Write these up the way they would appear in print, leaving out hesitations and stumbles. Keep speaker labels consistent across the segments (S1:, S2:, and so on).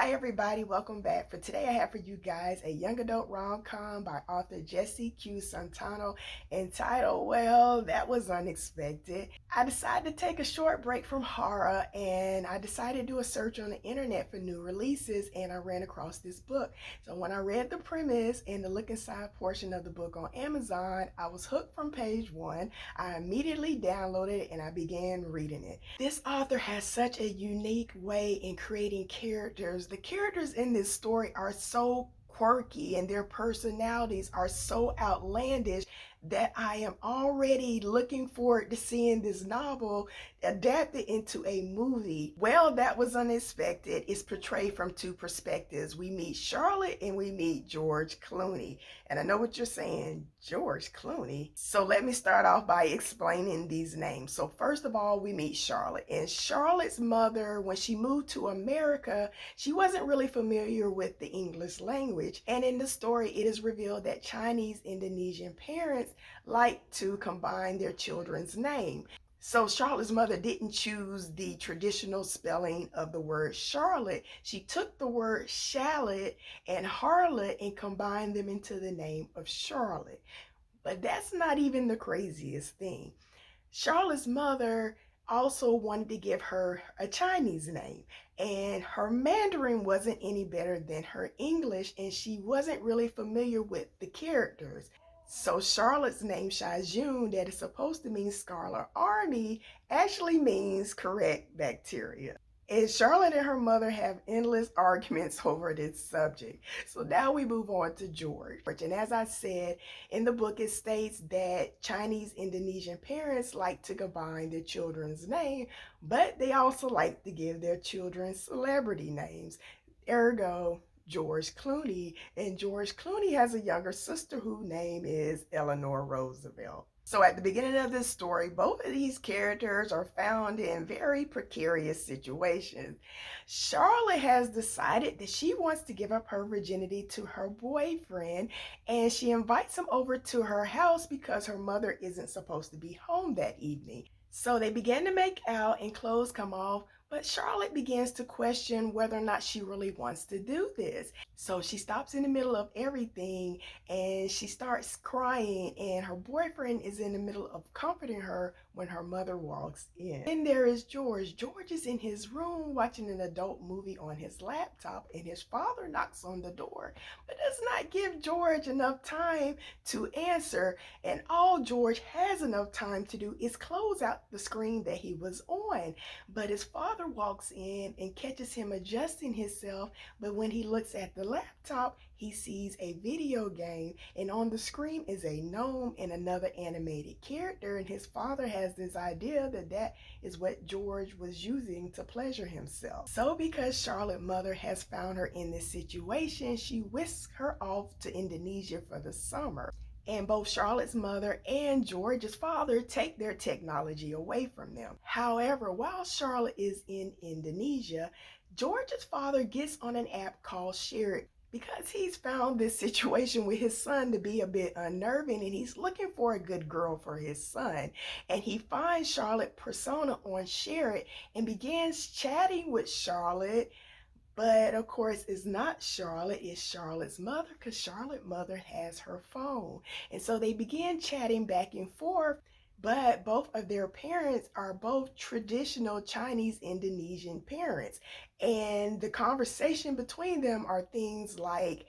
S1: Hi everybody, welcome back. For today I have for you guys a young adult rom-com by author Jesse Sutanto entitled, well, that was unexpected. I decided to take a short break from horror and I decided to do a search on the internet for new releases and I ran across this book. So when I read the premise and the look inside portion of the book on Amazon, I was hooked from page one. I immediately downloaded it and I began reading it. This author has such a unique way in creating characters. The characters in this story are so quirky and their personalities are so outlandish that I am already looking forward to seeing this novel adapted into a movie. Well, that was unexpected. It's portrayed from two perspectives. We meet Charlotte and we meet George Clooney. And I know what you're saying, George Clooney. So let me start off by explaining these names. So first of all, we meet Charlotte. And Charlotte's mother, when she moved to America, she wasn't really familiar with the English language. And in the story, it is revealed that Chinese Indonesian parents like to combine their children's name. So Charlotte's mother didn't choose the traditional spelling of the word Charlotte. She took the word shallot and harlot and combined them into the name of Charlotte. But that's not even the craziest thing. Charlotte's mother also wanted to give her a Chinese name, and her Mandarin wasn't any better than her English, and she wasn't really familiar with the characters. So Charlotte's name, Shajun, that is supposed to mean Scarlet Army, actually means correct bacteria. And Charlotte and her mother have endless arguments over this subject. So now we move on to George. And as I said, in the book it states that Chinese Indonesian parents like to combine their children's name, but they also like to give their children celebrity names. Ergo, George Clooney. And George Clooney has a younger sister whose name is Eleanor Roosevelt. So at the beginning of this story, both of these characters are found in very precarious situations. Charlotte has decided that she wants to give up her virginity to her boyfriend, and she invites him over to her house because her mother isn't supposed to be home that evening. So they begin to make out and clothes come off, but Charlotte begins to question whether or not she really wants to do this. So she stops in the middle of everything and she starts crying, and her boyfriend is in the middle of comforting her when her mother walks in. Then there is George. George is in his room watching an adult movie on his laptop, and his father knocks on the door but does not give George enough time to answer, and all George has enough time to do is close out the screen that he was on. But his father walks in and catches him adjusting himself, but when he looks at the laptop, he sees a video game, and on the screen is a gnome and another animated character, and his father has this idea that that is what George was using to pleasure himself. So because Charlotte's mother has found her in this situation, she whisks her off to Indonesia for the summer. And both Charlotte's mother and George's father take their technology away from them. However, while Charlotte is in Indonesia, George's father gets on an app called Share It because he's found this situation with his son to be a bit unnerving, and he's looking for a good girl for his son. And he finds Charlotte persona on Share It and begins chatting with Charlotte. But of course, it's not Charlotte, it's Charlotte's mother, because Charlotte's mother has her phone. And so they begin chatting back and forth, but both of their parents are both traditional Chinese Indonesian parents. And the conversation between them are things like,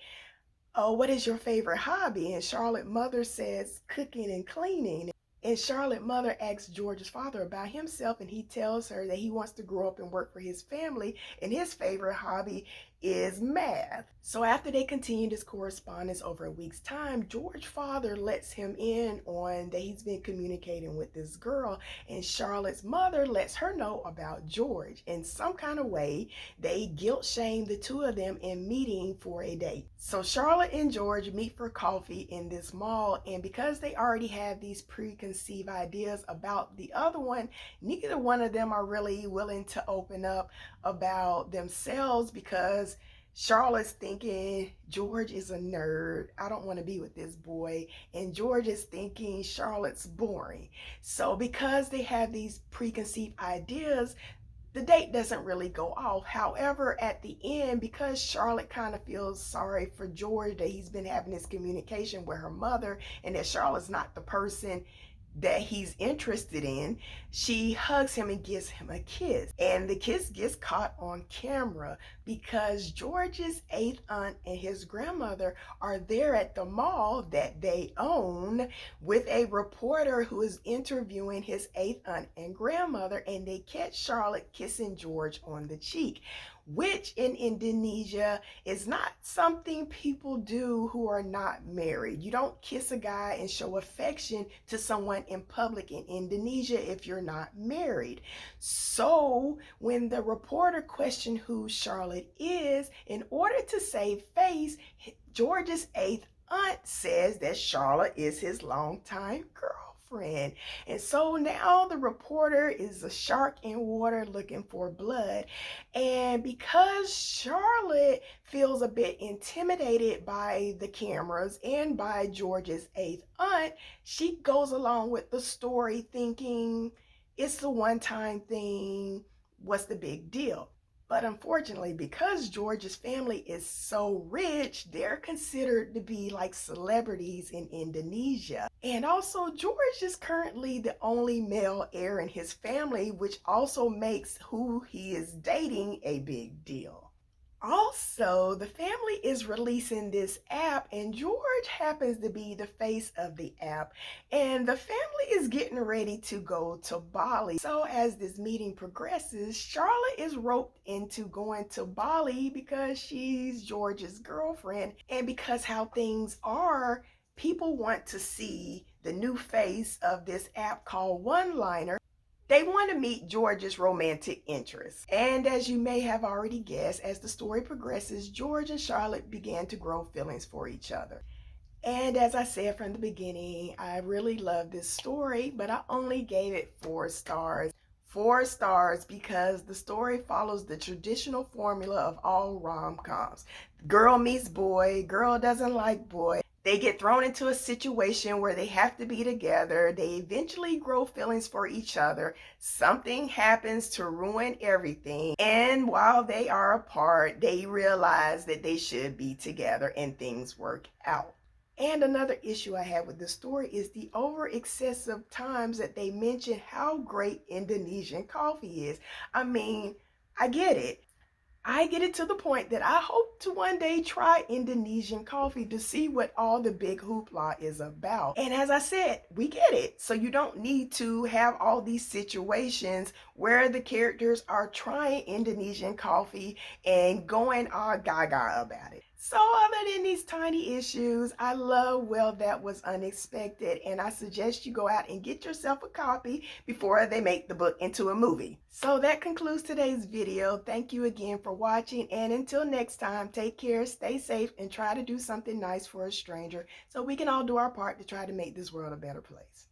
S1: oh, what is your favorite hobby? And Charlotte's mother says cooking and cleaning. And Charlotte's mother asks George's father about himself, and he tells her that he wants to grow up and work for his family, and his favorite hobby is math. So after they continue this correspondence over a week's time, George's father lets him in on that he's been communicating with this girl, and Charlotte's mother lets her know about George. In some kind of way, they guilt shame the two of them in meeting for a date. So Charlotte and George meet for coffee in this mall, and because they already have these preconceived ideas about the other one, neither one of them are really willing to open up about themselves because Charlotte's thinking George is a nerd. I don't want to be with this boy. And George is thinking Charlotte's boring. So because they have these preconceived ideas, The date doesn't really go off. However, at the end, because Charlotte kind of feels sorry for George that he's been having this communication with her mother and that Charlotte's not the person that he's interested in, she hugs him and gives him a kiss. And the kiss gets caught on camera because George's eighth aunt and his grandmother are there at the mall that they own with a reporter who is interviewing his eighth aunt and grandmother, and they catch Charlotte kissing George on the cheek, which in Indonesia is not something people do who are not married. You don't kiss a guy and show affection to someone in public in Indonesia if you're not married. So when the reporter questioned who Charlotte is, in order to save face, George's eighth aunt says that Charlotte is his longtime girlfriend. And so now the reporter is a shark in water looking for blood. And because Charlotte feels a bit intimidated by the cameras and by George's eighth aunt, she goes along with the story thinking it's a one-time thing. What's the big deal? But unfortunately, because George's family is so rich, they're considered to be like celebrities in Indonesia. And also, George is currently the only male heir in his family, which also makes who he is dating a big deal. Also, the family is releasing this app, and George happens to be the face of the app, and the family is getting ready to go to Bali. So as this meeting progresses, Charlotte is roped into going to Bali because she's George's girlfriend, and because how things are, people want to see the new face of this app called One Liner. They want to meet George's romantic interest. And as you may have already guessed, as the story progresses, George and Charlotte began to grow feelings for each other. And as I said from the beginning, I really love this story, but I only gave it 4 stars. 4 stars because the story follows the traditional formula of all rom-coms. Girl meets boy, girl doesn't like boy. They get thrown into a situation where they have to be together. They eventually grow feelings for each other. Something happens to ruin everything. And while they are apart, they realize that they should be together and things work out. And another issue I have with this story is the over excessive times that they mention how great Indonesian coffee is. I mean, I get it. I get it to the point that I hope to one day try Indonesian coffee to see what all the big hoopla is about. And as I said, we get it. So you don't need to have all these situations where the characters are trying Indonesian coffee and going all gaga about it. So other than these tiny issues, I love Well, That Was Unexpected, and I suggest you go out and get yourself a copy before they make the book into a movie. So that concludes today's video. Thank you again for watching, and until next time, take care, stay safe, and try to do something nice for a stranger so we can all do our part to try to make this world a better place.